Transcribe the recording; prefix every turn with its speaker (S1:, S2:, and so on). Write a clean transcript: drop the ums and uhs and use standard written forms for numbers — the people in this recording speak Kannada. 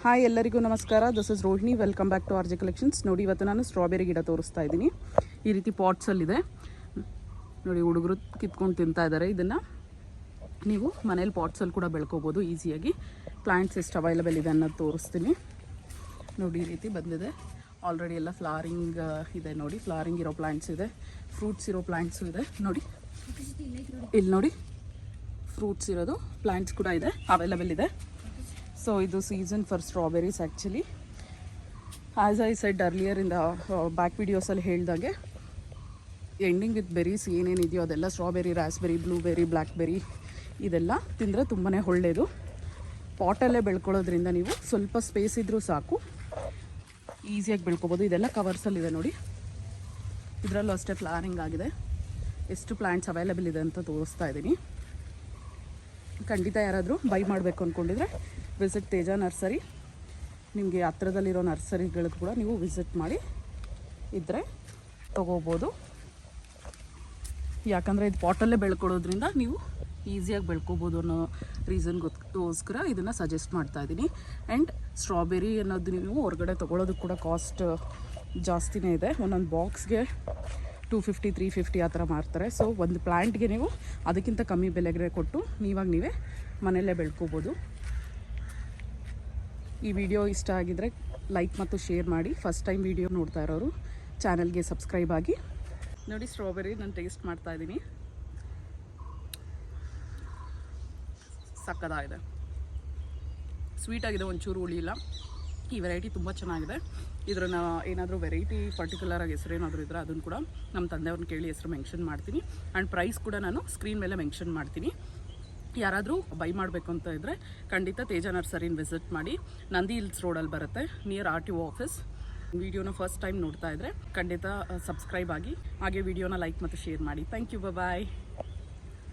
S1: ಹಾಯ್ ಎಲ್ಲರಿಗೂ ನಮಸ್ಕಾರ. This is Rohini. Welcome back to R J collections. ನೋಡಿ, ಇವತ್ತು ನಾನು ಸ್ಟ್ರಾಬೆರಿ ಗಿಡ ತೋರಿಸ್ತಾ ಇದ್ದೀನಿ. ಈ ರೀತಿ ಪಾಟ್ಸಲ್ಲಿದೆ ನೋಡಿ, ಹುಡುಗರು ಕಿತ್ಕೊಂಡು ತಿಂತಾ ಇದ್ದಾರೆ. ಇದನ್ನು ನೀವು ಮನೇಲಿ ಪಾಟ್ಸಲ್ಲಿ ಕೂಡ ಬೆಳ್ಕೋಬೋದು ಈಸಿಯಾಗಿ. ಪ್ಲ್ಯಾಂಟ್ಸ್ ಎಷ್ಟು ಅವೈಲಬಲ್ ಇದೆ ಅನ್ನೋದು ತೋರಿಸ್ತೀನಿ. ನೋಡಿ, ಈ ರೀತಿ ಬಂದಿದೆ. ಆಲ್ರೆಡಿ ಎಲ್ಲ ಫ್ಲವರಿಂಗ್ ಇದೆ. ನೋಡಿ, ಫ್ಲವರಿಂಗ್ ಇರೋ ಪ್ಲ್ಯಾಂಟ್ಸ್ ಇದೆ, ಫ್ರೂಟ್ಸ್ ಇರೋ ಪ್ಲ್ಯಾಂಟ್ಸು ಇದೆ. ನೋಡಿ, ಇಲ್ಲಿ ನೋಡಿ, ಫ್ರೂಟ್ಸ್ ಇರೋದು ಪ್ಲ್ಯಾಂಟ್ಸ್ ಕೂಡ ಇದೆ, ಅವೈಲಬಲ್ ಇದೆ. ಸೊ ಇದು season for strawberries actually. As I said earlier in the back ವಿಡಿಯೋಸಲ್ಲಿ ಹೇಳ್ದಾಗೆ, ಎಂಡಿಂಗ್ ವಿತ್ ಬೆರೀಸ್ ಏನೇನಿದೆಯೋ ಅದೆಲ್ಲ ಸ್ಟ್ರಾಬೆರಿ, ರಾಸ್ಬೆರಿ, ಬ್ಲೂಬೆರಿ, ಬ್ಲ್ಯಾಕ್ಬೆರಿ ಇದೆಲ್ಲ ತಿಂದರೆ ತುಂಬಾ ಒಳ್ಳೆಯದು. ಪಾಟಲ್ಲೇ ಬೆಳ್ಕೊಳ್ಳೋದ್ರಿಂದ ನೀವು ಸ್ವಲ್ಪ ಸ್ಪೇಸ್ ಇದ್ದರೂ ಸಾಕು, ಈಸಿಯಾಗಿ ಬೆಳ್ಕೊಬೋದು. ಇದೆಲ್ಲ ಕವರ್ಸಲ್ಲಿದೆ ನೋಡಿ. ಇದರಲ್ಲೂ ಅಷ್ಟೇ ಫ್ಲವರಿಂಗ್ ಆಗಿದೆ. ಎಷ್ಟು ಪ್ಲ್ಯಾಂಟ್ಸ್ ಅವೈಲಬಲ್ ಇದೆ ಅಂತ ತೋರಿಸ್ತಾ ಇದ್ದೀನಿ. ಖಂಡಿತ ಯಾರಾದರೂ ಬೈ ಮಾಡಬೇಕು ಅಂದ್ಕೊಂಡಿದ್ರೆ ವಿಸಿಟ್ ತೇಜ ನರ್ಸರಿ. ನಿಮಗೆ ಹತ್ರದಲ್ಲಿರೋ ನರ್ಸರಿಗಳಿಗೂ ಕೂಡ ನೀವು ವಿಸಿಟ್ ಮಾಡಿ ಇದ್ದರೆ ತೊಗೋಬೋದು. ಯಾಕಂದರೆ ಇದು ಪಾಟಲ್ಲೇ ಬೆಳ್ಕೊಳ್ಳೋದ್ರಿಂದ ನೀವು ಈಸಿಯಾಗಿ ಬೆಳ್ಕೊಬೋದು ಅನ್ನೋ ರೀಸನ್ಗೋಸ್ಕರ ಇದನ್ನು ಸಜೆಸ್ಟ್ ಮಾಡ್ತಾಯಿದ್ದೀನಿ. ಆ್ಯಂಡ್ ಸ್ಟ್ರಾಬೆರಿ ಅನ್ನೋದು ನೀವು ಹೊರಗಡೆ ತೊಗೊಳೋದಕ್ಕೆ ಕೂಡ ಕಾಸ್ಟ್ ಜಾಸ್ತಿನೇ ಇದೆ. ಒಂದೊಂದು ಬಾಕ್ಸ್ಗೆ 250, 350 ಆ ಥರ ಮಾರ್ತಾರೆ. ಸೊ ಒಂದು ಪ್ಲ್ಯಾಂಟ್ಗೆ ನೀವು ಅದಕ್ಕಿಂತ ಕಮ್ಮಿ ಬೆಲೆಗೆ ಕೊಟ್ಟು ನೀವೇ ಮನೆಯಲ್ಲೇ ಬೆಳ್ಕೋಬೋದು. ಈ ವಿಡಿಯೋ ಇಷ್ಟ ಆಗಿದರೆ ಲೈಕ್ ಮತ್ತು ಶೇರ್ ಮಾಡಿ. ಫಸ್ಟ್ ಟೈಮ್ ವಿಡಿಯೋ ನೋಡ್ತಾ ಇರೋರು ಚಾನಲ್ಗೆ ಸಬ್ಸ್ಕ್ರೈಬ್ ಆಗಿ. ನೋಡಿ, ಸ್ಟ್ರಾಬೆರಿ ನಾನು ಟೇಸ್ಟ್ ಮಾಡ್ತಾ ಇದ್ದೀನಿ. ಸಕ್ಕತ್ತಾಗಿದೆ, ಸ್ವೀಟಾಗಿದೆ, ಒಂಚೂರು ಹುಳಿ ಇಲ್ಲ. ಈ ವೆರೈಟಿ ತುಂಬ ಚೆನ್ನಾಗಿದೆ. ಇದನ್ನು ಏನಾದರೂ ವೆರೈಟಿ ಪರ್ಟಿಕ್ಯುಲರಾಗಿ ಹೆಸರೇನಾದರೂ ಇದ್ದರೆ ಅದನ್ನು ಕೂಡ ನಮ್ಮ ತಂದೆಯವ್ರನ್ನ ಕೇಳಿ ಹೆಸರು ಮೆನ್ಷನ್ ಮಾಡ್ತೀನಿ. ಆ್ಯಂಡ್ ಪ್ರೈಸ್ ಕೂಡ ನಾನು ಸ್ಕ್ರೀನ್ ಮೇಲೆ ಮೆನ್ಷನ್ ಮಾಡ್ತೀನಿ. ಯಾರಾದರೂ ಬೈ ಮಾಡಬೇಕು ಅಂತ ಇದ್ದರೆ ಖಂಡಿತ ತೇಜ ನರ್ಸರಿನ ವಿಸಿಟ್ ಮಾಡಿ. ನಂದಿ ಹಿಲ್ಸ್ ರೋಡಲ್ಲಿ ಬರುತ್ತೆ, ನಿಯರ್ RTO ಆಫೀಸ್. ವಿಡಿಯೋನ ಫಸ್ಟ್ ಟೈಮ್ ನೋಡ್ತಾ ಇದ್ದರೆ ಖಂಡಿತ ಸಬ್ಸ್ಕ್ರೈಬ್ ಆಗಿ, ಹಾಗೆ ವಿಡಿಯೋನ ಲೈಕ್ ಮತ್ತು ಶೇರ್ ಮಾಡಿ. Thank you, bye.